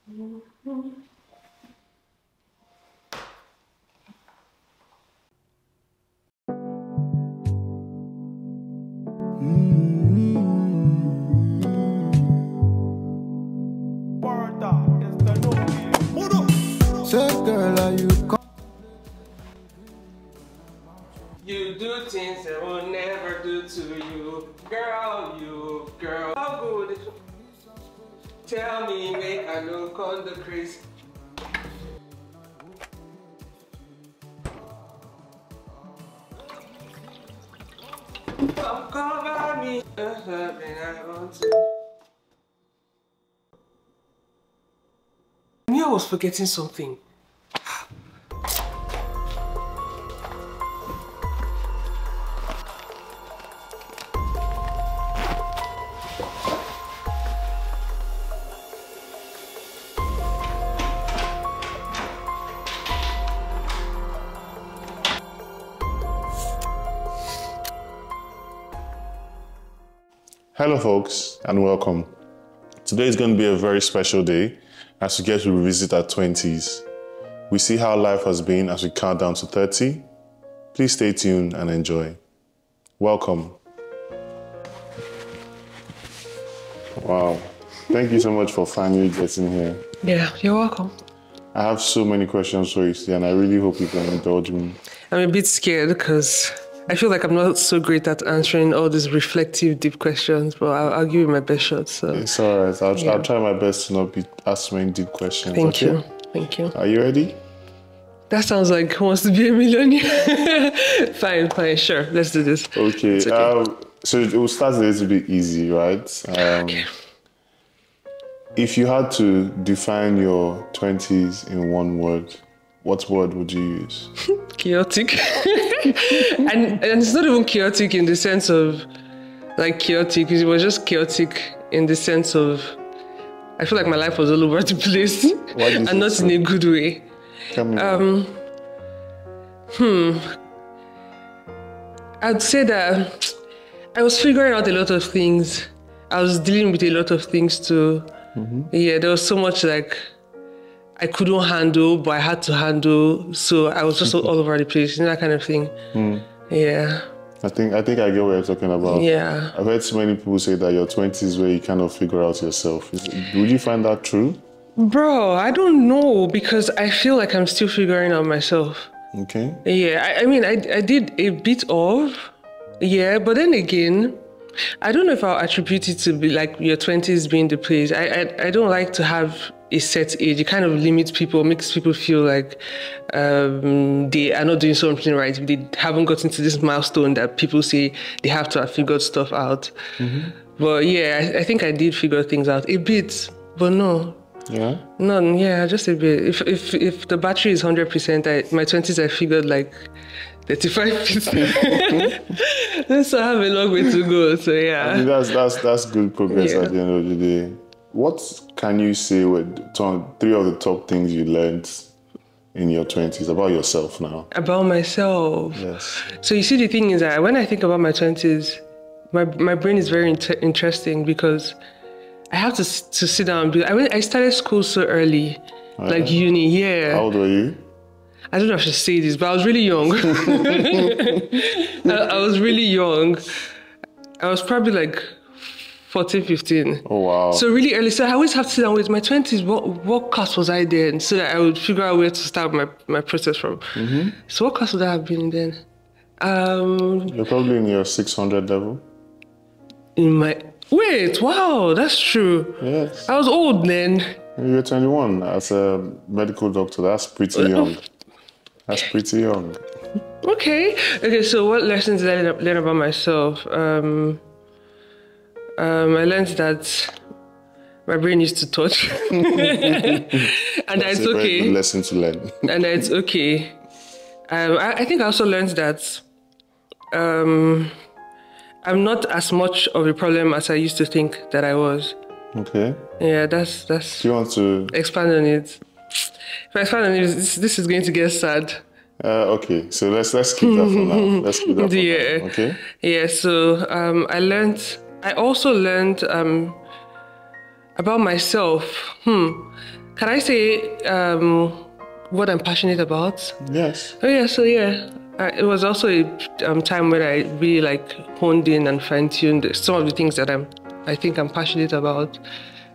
Girl, are you You do things I will never do to you, girl. How good? Tell me, make I look on the craze. Come cover me, I want to. I knew I was forgetting something. Hello folks and welcome. Today is going to be a very special day as we get to revisit our 20s. We see how life has been as we count down to 30. Please stay tuned and enjoy. Welcome. Wow. Thank you so much for finally getting here. Yeah, you're welcome. I have so many questions for you today and I really hope you can indulge me. I'm a bit scared because I feel like I'm not so great at answering all these reflective, deep questions, but I'll give you my best shot. So It's all right. I'll try my best to not be asking many deep questions. Thank you. Thank you. Are you ready? That sounds like who wants to be a millionaire. Fine, sure. Let's do this. Okay. Okay. So it will start a little bit easy, right? Okay. If you had to define your 20s in one word, what word would you use? Chaotic. and it's not even chaotic in the sense of like chaotic. It was just chaotic in the sense of I feel like my life was all over the place and not in a good way. Tell me. I'd say that I was figuring out a lot of things. I was dealing with a lot of things too. Yeah, there was so much like I couldn't handle, but I had to handle. So I was just all over the place, that kind of thing. Yeah. I think I get what you're talking about. Yeah. I've heard so many people say that your 20s where you kind of figure out yourself. Would you find that true? Bro, I don't know because I feel like I'm still figuring out myself. Okay. Yeah, I mean, I did a bit of, yeah, but then again, I don't know if I'll attribute it to be like your 20s being the place. I don't like to have a set age. It kind of limits people, makes people feel like they are not doing something right if they haven't gotten to this milestone that people say they have to have figured stuff out. But yeah, I think I did figure things out a bit, but no. Yeah? None, yeah, just a bit. If the battery is 100%, my 20s I figured like 35%. So I have a long way to go, so yeah. I mean, that's good progress Yeah. at the end of the day. What can you say were three of the top things you learned in your 20s about yourself now? About myself. Yes. So you see, the thing is that when I think about my 20s, my brain is very interesting because I have to sit down. I started school so early, like uni, yeah. How old were you? I don't know if I should say this, but I was really young. I was really young. I was probably like 14, 15. Oh, wow. So really early. So I always have to sit down with my 20s. What class was I then? So that I would figure out where to start my process from. So what class would I have been then? You're probably in your 600 level. Wait, wow, that's true. Yes. I was old then. You're 21 as a medical doctor. That's pretty young. That's pretty young. Okay, so what lessons did I learn about myself? I learned that my brain used to touch. And that's a very okay. good lesson to learn. And it's okay. I think I also learned that I'm not as much of a problem as I used to think that I was. Okay. Yeah, that's. Do you want to expand on it? If I expand on it, this is going to get sad. Okay, so let's keep that for now. Let's keep that for now. Okay. Yeah. So I also learned about myself. Can I say what I'm passionate about? Yes. Oh yeah, so yeah. It was also a time where I really like honed in and fine-tuned some of the things that I think I'm passionate about.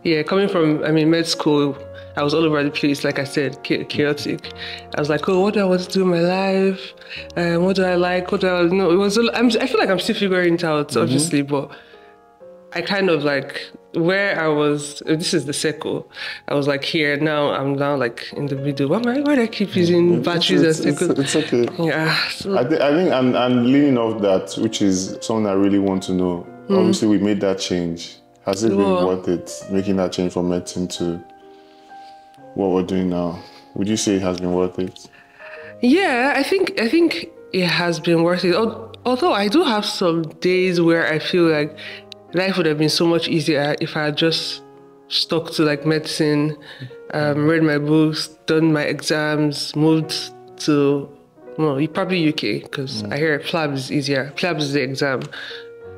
Yeah, coming from, med school, I was all over the place, like I said, chaotic. I was like, oh, what do I want to do in my life? What do I like? What do I know? It was. I feel like I'm still figuring it out, obviously, but I kind of like where I was. This is the circle. I was like here now. I'm now like in the middle. Why do I keep using batteries as circles? It's okay. Yeah. So. I think and leaning off that, which is something I really want to know. Obviously, we made that change. Has it been worth it making that change from medicine to what we're doing now? Would you say it has been worth it? Yeah, I think it has been worth it. Although I do have some days where I feel like life would have been so much easier if I had just stuck to like medicine, read my books, done my exams, moved to probably UK because I hear PLAB is easier. PLAB is the exam.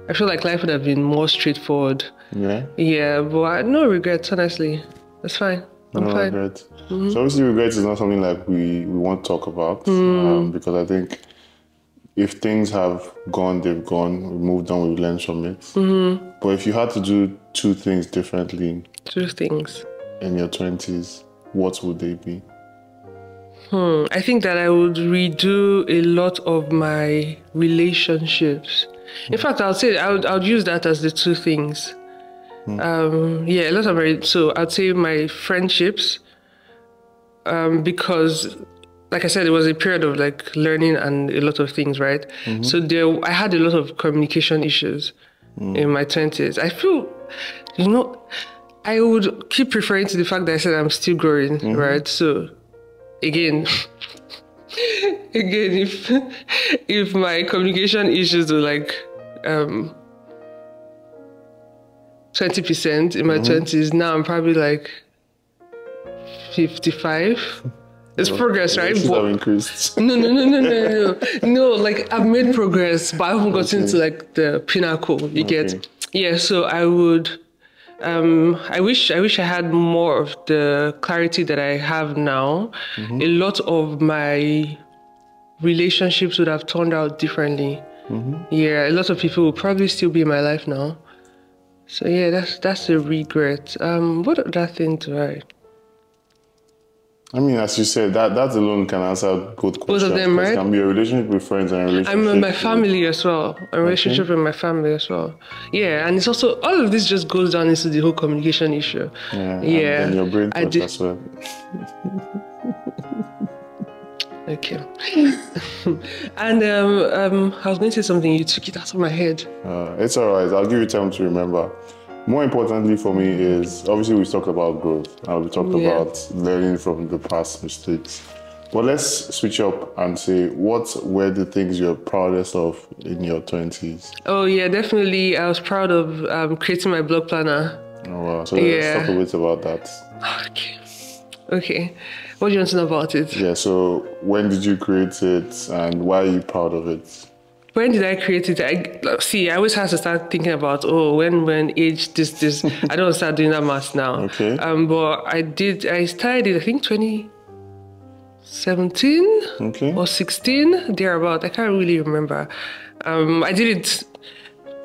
I feel like life would have been more straightforward. Yeah. Yeah, but no regrets, honestly. That's fine. I'm fine. Regrets. So obviously regrets is not something like we want to talk about because I think if things have gone, they've gone. We moved on, we've learned from it. But if you had to do two things differently, in your 20s, what would they be? I think that I would redo a lot of my relationships. In fact, I would use that as the two things. A lot of so I'd say my friendships, because like I said, it was a period of like learning and a lot of things, right? So I had a lot of communication issues in my 20s. I feel, I would keep referring to the fact that I said I'm still growing, right? So again, if my communication issues were like 20% in my 20s, now I'm probably like 55. It's progress, right? But have increased. No, like I've made progress, but I haven't gotten to like the pinnacle, you get? Yeah, so I would, I wish I had more of the clarity that I have now. A lot of my relationships would have turned out differently. Yeah, a lot of people will probably still be in my life now. So yeah, that's a regret. What other thing do I? As you said, that alone can answer both questions. Both of them, right? It can be a relationship with friends and a relationship with my family as well. A relationship with my family as well. Yeah, and it's also, all of this just goes down into the whole communication issue. Yeah. And your brain thought as well. Okay. And I was going to say something, you took it out of my head. It's all right. I'll give you time to remember. More importantly for me is, obviously we've talked about growth and we talked about learning from the past mistakes. But let's switch up and say, what were the things you're proudest of in your 20s? Oh yeah, definitely. I was proud of creating my blog planner. Oh wow, so let's talk a bit about that. Okay. What do you want to know about it? Yeah, so when did you create it and why are you proud of it? When did I create it? I always have to start thinking about, when age, this. I don't start doing that math now. Okay. But I started it, I think 2017 or 16, thereabout. I can't really remember. I did it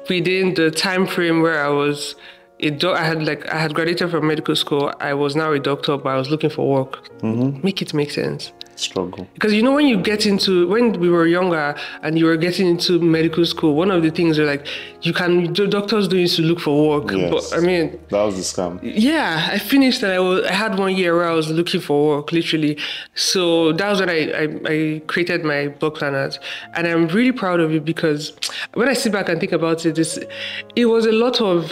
within the time frame where I was I had graduated from medical school. I was now a doctor, but I was looking for work. Make it make sense. Struggle. Because when we were younger and you were getting into medical school, one of the things are like, doctors don't used to look for work. Yes. But that was the scam. Yeah, I finished and I had 1 year where I was looking for work, literally. So that was when I created my blog planners. And I'm really proud of it because when I sit back and think about it, it was a lot of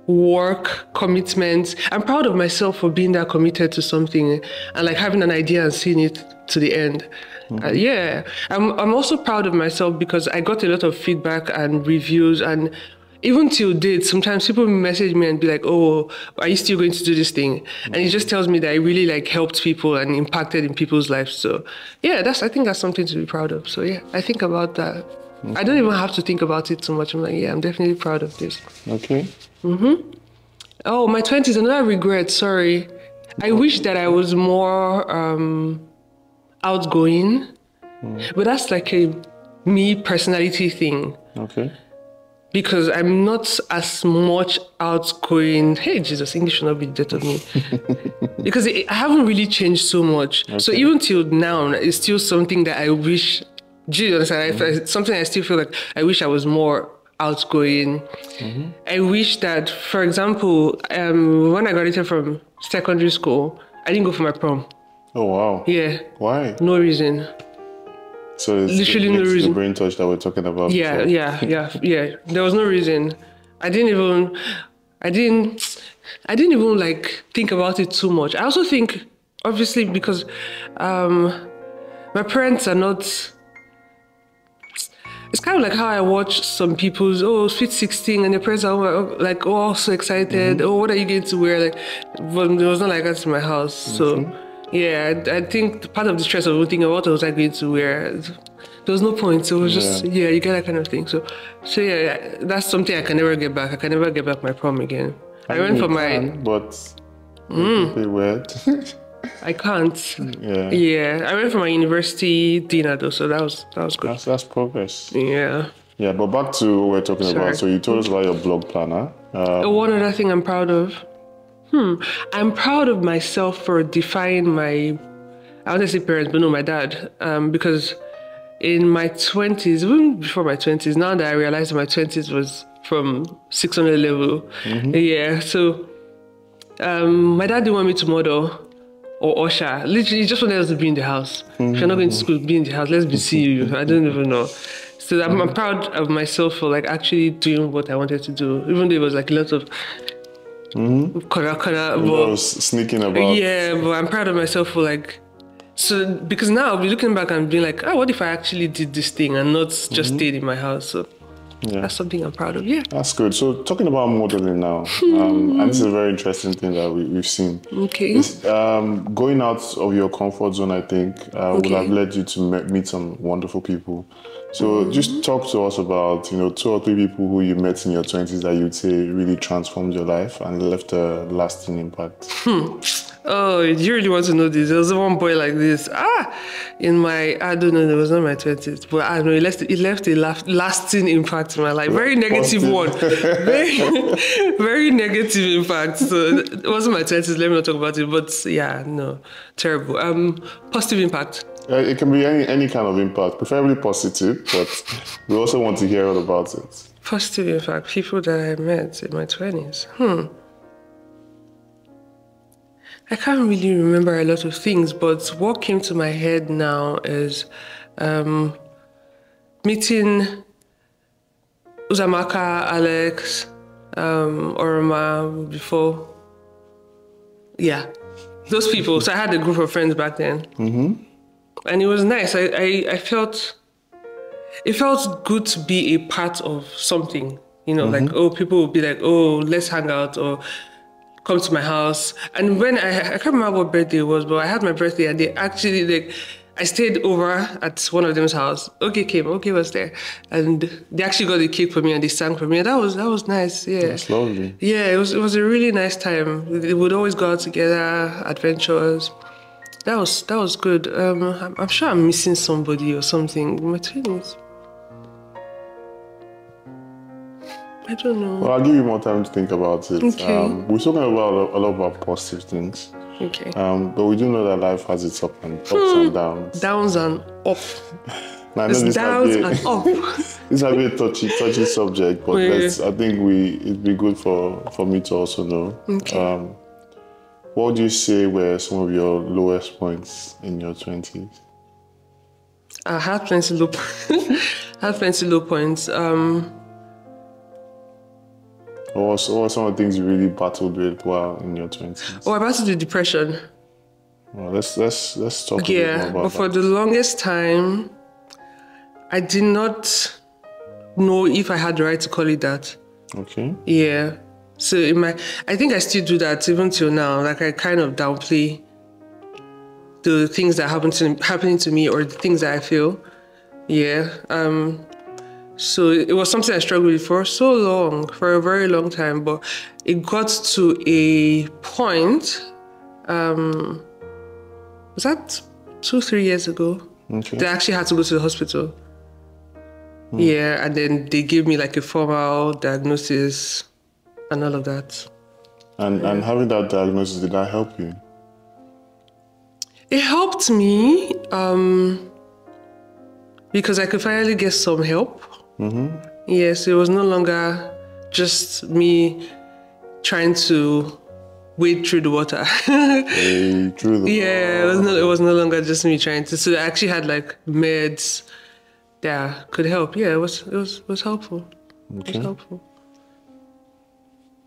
work, commitment. I'm proud of myself for being that committed to something and like having an idea and seeing it to the end. I'm also proud of myself because I got a lot of feedback and reviews, and even till date, sometimes people message me and be like, "Oh, are you still going to do this thing?" And it just tells me that I really like helped people and impacted in people's lives. So yeah, I think that's something to be proud of. So yeah, I think about that. I don't even have to think about it too much. I'm like, yeah, I'm definitely proud of this. Okay. Oh, my 20s, another regret, sorry. I wish that I was more outgoing, but that's like a me personality thing. Okay. Because I'm not as much outgoing. Hey, Jesus, English will not be the death of me. Because I haven't really changed so much. Okay. So even till now, it's still something that I wish, do you understand? Something I still feel like I wish I was more outgoing. I wish that, for example, when I graduated from secondary school, I didn't go for my prom. Oh, wow. Yeah. Why? No reason. So it's literally no reason. The brain touch that we're talking about. Yeah. There was no reason. I didn't even like think about it too much. I also think, obviously, because my parents are not. It's kind of like how I watch some people's sweet 16 and their parents are like so excited. What are you going to wear? Like, well, it was not like that in my house. So. Yeah, I think part of the stress of thinking what was I going to wear. There was no point. So it was just you get that kind of thing. So yeah, that's something I can never get back. I can never get back my prom again. I went for but pretty weird. I can't. Yeah. I went for my university dinner though, so that was good. That's progress. Yeah. Yeah, but back to what we're talking about. So you told us about your blog planner. One other thing I'm proud of. I'm proud of myself for defying my, I want to say parents, but no, my dad. Because in my 20s, even before my 20s, now that I realized my 20s was from 600 level. Yeah, so my dad didn't want me to model or usher. Literally, he just wanted us to be in the house. If you're not going to school, be in the house. Let's be seeing you. I don't even know. So I'm proud of myself for like actually doing what I wanted to do, even though it was like a lot of sneaking about. Yeah, but I'm proud of myself for like, so because now I'll be looking back and being like, what if I actually did this thing and not just stayed in my house? So that's something I'm proud of. Yeah, that's good. So talking about modeling now, and this is a very interesting thing that we've seen. Okay. It's, going out of your comfort zone, I think, would have led you to meet some wonderful people. So just talk to us about, 2 or 3 people who you met in your 20s that you'd say really transformed your life and left a lasting impact. Oh, you really want to know this? There was one boy like this. In my, I don't know, it was not my 20s, but I know it left a lasting impact in my life. Very negative one. Very negative impact. So it wasn't my 20s, let me not talk about it, but yeah, no, terrible. Positive impact. It can be any kind of impact, preferably positive, but we also want to hear all about it. Positive impact, people that I met in my 20s. I can't really remember a lot of things, but what came to my head now is meeting Uzamaka, Alex, Oroma before. Yeah, those people. So I had a group of friends back then. And it was nice. I felt, it felt good to be a part of something, like, people would be like, let's hang out or come to my house. And when I can't remember what birthday it was, but I had my birthday and they actually, I stayed over at one of them's house. Okay was there. And they actually got the cake for me and they sang for me. And that was nice, yeah. That's lovely. Yeah, it was a really nice time. We would always go out together, adventures. That was good. I'm sure I'm missing somebody or something. My 20s. I don't know. Well, I'll give you more time to think about it. Okay. We're talking about a lot about positive things. Okay. But we do know that life has its ups and downs. Downs and up. It's downs and up. This might be a touchy subject, but I think it'd be good for me to also know. Okay. What would you say were some of your lowest points in your 20s? I had plenty low points. What were some of the things you really battled with while in your 20s? I battled with depression. Well, let's talk a bit more about but for the longest time, I did not know if I had the right to call it that. Okay. Yeah. So I think I still do that even till now. Like I kind of downplay the things that happening to me or the things that I feel. Yeah. So it was something I struggled with for so long, for a very long time. But it got to a point Was that 2-3 years ago? Okay. They actually had to go to the hospital. Yeah, and then they gave me like a formal diagnosis and all of that. And having that diagnosis, did that help you? It helped me because I could finally get some help. Yes, it was no longer just me trying to wade through the water. Yeah, it was no longer just me trying to. So I actually had like meds that could help. Yeah, it was helpful. Okay. It was helpful.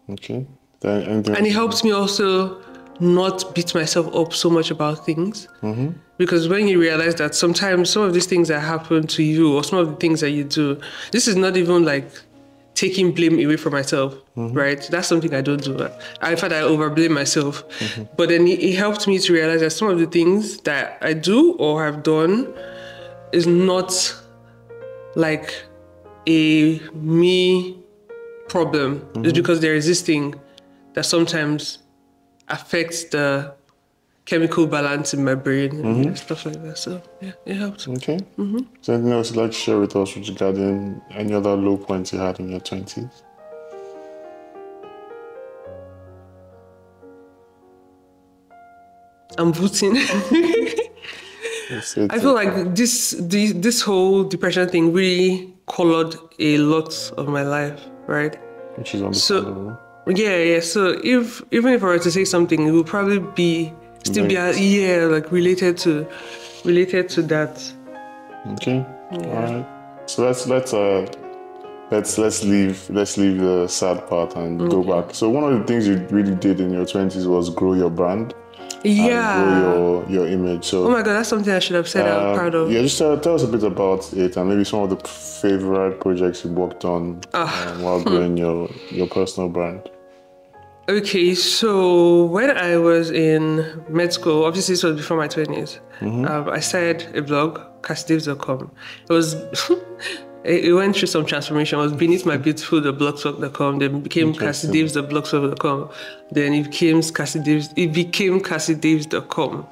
Okay. And it helps me also not beat myself up so much about things. Because when you realize that sometimes some of these things that happen to you or some of the things that you do, this is not even like taking blame away from myself, right? That's something I don't do. In fact, I overblame myself. But then it helped me to realize that some of the things that I do or have done is not like a me problem. It's because there is this thing that sometimes affects the chemical balance in my brain and stuff like that. So yeah, it helped. Okay. Is there anything else you'd like to share with us regarding any other low points you had in your 20s? I'm voting. I feel like this whole depression thing really colored a lot of my life, right? Which is understandable. Yeah. So even if I were to say something, it would probably be like related to that. Okay. Yeah. All right. So let's leave the sad part and go back. So one of the things you really did in your 20s was grow your brand. Yeah. And grow your image. So, oh my God, that's something I should have said I'm proud of. Yeah, just tell us a bit about it and maybe some of the favorite projects you worked on while growing your personal brand. Okay, so when I was in med school, obviously this was before my 20s, I started a blog, cassidaves.com. It was... It went through some transformation. It was beneath my beautiful blogspot.com, then became cassidaves.blogspot.com, then it became cassidaves.com.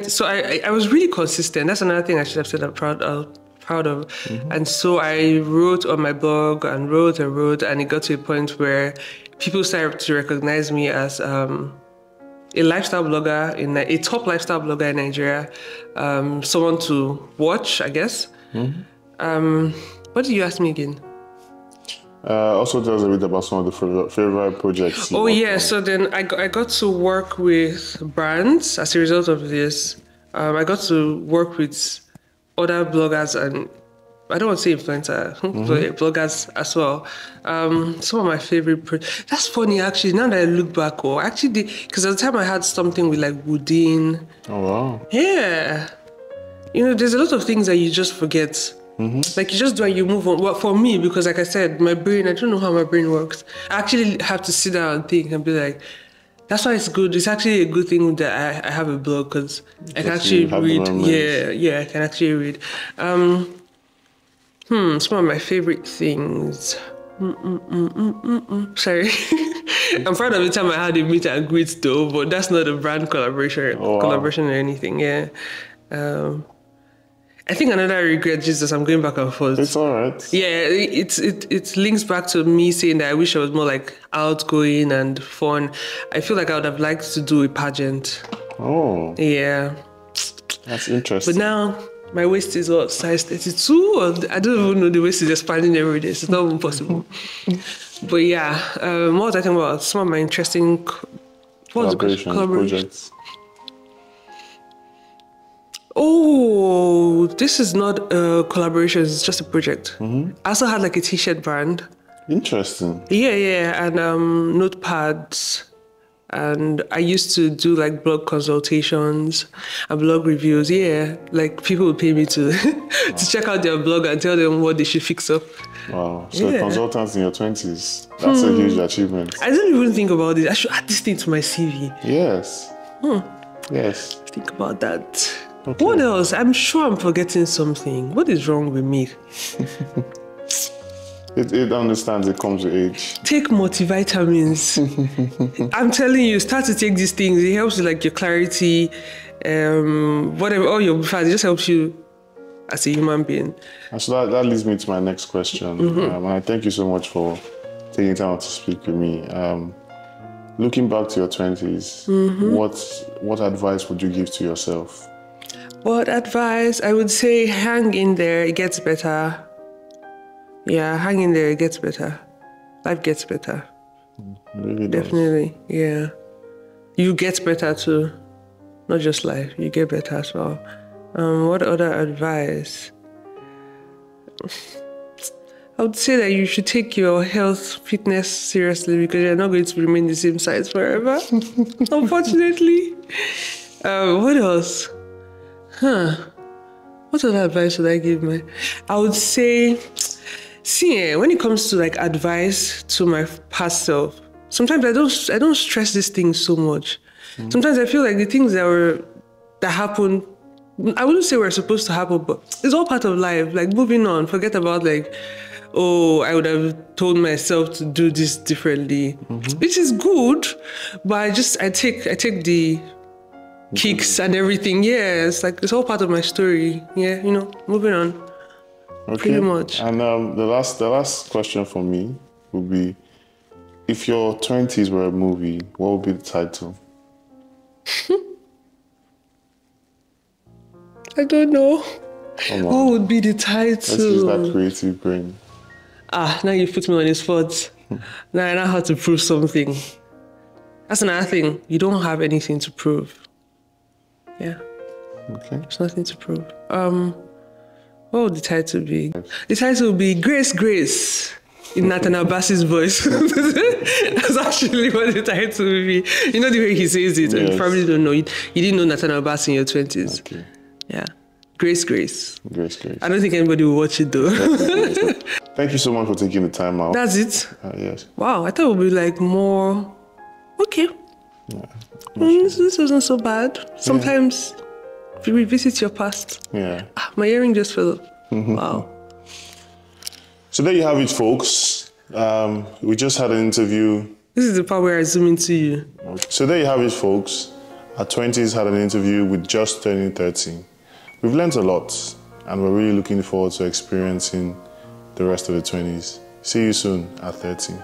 So I was really consistent. That's another thing I should have said I'm proud of. And so I wrote on my blog and wrote, and it got to a point where people started to recognize me as a lifestyle blogger, a top lifestyle blogger in Nigeria, someone to watch, I guess. What did you ask me again? Also tell us a bit about some of the favorite projects. Oh yeah, so then I got to work with brands as a result of this. I got to work with other bloggers and I don't want to say influencer, but bloggers as well. Some of my favorite that's funny actually, now that I look back, because at the time I had something with like Woodin. Oh wow. Yeah. There's a lot of things that you just forget. Like you just do and you move on. Well, for me, because like I said, my brain, I don't know how my brain works. I actually have to sit down and think and be like, that's why it's good. It's actually a good thing that I have a blog because I can actually read. Yeah, I can actually read. Some of my favorite things. Sorry. I'm proud of the time I had a meet and greet though, but that's not a brand collaboration or anything. Yeah. I think another regret, Jesus, I'm going back and forth. It's all right. Yeah, it links back to me saying that I wish I was more like outgoing and fun. I feel like I would have liked to do a pageant. Oh. Yeah. That's interesting. But now my waist is what, size 32? Or I don't even know, the waist is expanding every day. So it's not even possible. But yeah, what was I talking about? Some of my interesting collaboration projects. Oh, this is not a collaboration, it's just a project. I also had like a t-shirt brand. Interesting. Yeah, and notepads. And I used to do like blog consultations and blog reviews. Yeah, like people would pay me to to check out their blog and tell them what they should fix up. Wow, so consultants in your 20s, that's a huge achievement. I didn't even think about it. I should add this thing to my CV. Yes. Yes. Think about that. Okay. What else? I'm sure I'm forgetting something. What is wrong with me? It understands it comes with age. Take multivitamins. I'm telling you, start to take these things. It helps with like your clarity, whatever, all your facts. It just helps you as a human being. And so that leads me to my next question. And I thank you so much for taking time to speak with me. Looking back to your 20s, what advice would you give to yourself? What advice? I would say hang in there, it gets better. Yeah, hang in there, it gets better. Life gets better. Really does. Definitely, yeah. You get better too. Not just life, you get better as well. What other advice? I would say that you should take your health, fitness seriously because you're not going to remain the same size forever, unfortunately. What else? What other advice would I give me? I would say, when it comes to like advice to my past self, sometimes I don't stress these things so much. Sometimes I feel like the things that happen, I wouldn't say were supposed to happen, but it's all part of life. Like moving on, forget about like, oh, I would have told myself to do this differently, which is good, but I take the kicks and everything. Yeah, it's like it's all part of my story. Yeah, moving on. Okay. Pretty much. And the last question for me would be, if your 20s were a movie, what would be the title? I don't know. What would be the title? Let's use that creative brain. Now you put me on the spot. Now I know how to prove something. That's another thing. You don't have anything to prove. Yeah. Okay. There's nothing to prove. What would the title be? The title would be Grace in Nathan Abbas's voice. That's actually what the title would be. You know the way he says it. Yes. You probably don't know. You didn't know Nathan Abbas in your 20s. Okay. Yeah. Grace. I don't think anybody will watch it though. Thank you so much for taking the time out. That's it? Yes. Wow, I thought it would be like more... Okay. Yeah. This wasn't so bad. Sometimes you revisit your past. Yeah. My earring just fell off. Wow. So there you have it, folks. We just had an interview. This is the part where I zoom into you. So there you have it, folks. Our 20s had an interview with just turning 30. We've learned a lot, and we're really looking forward to experiencing the rest of the 20s. See you soon at 30.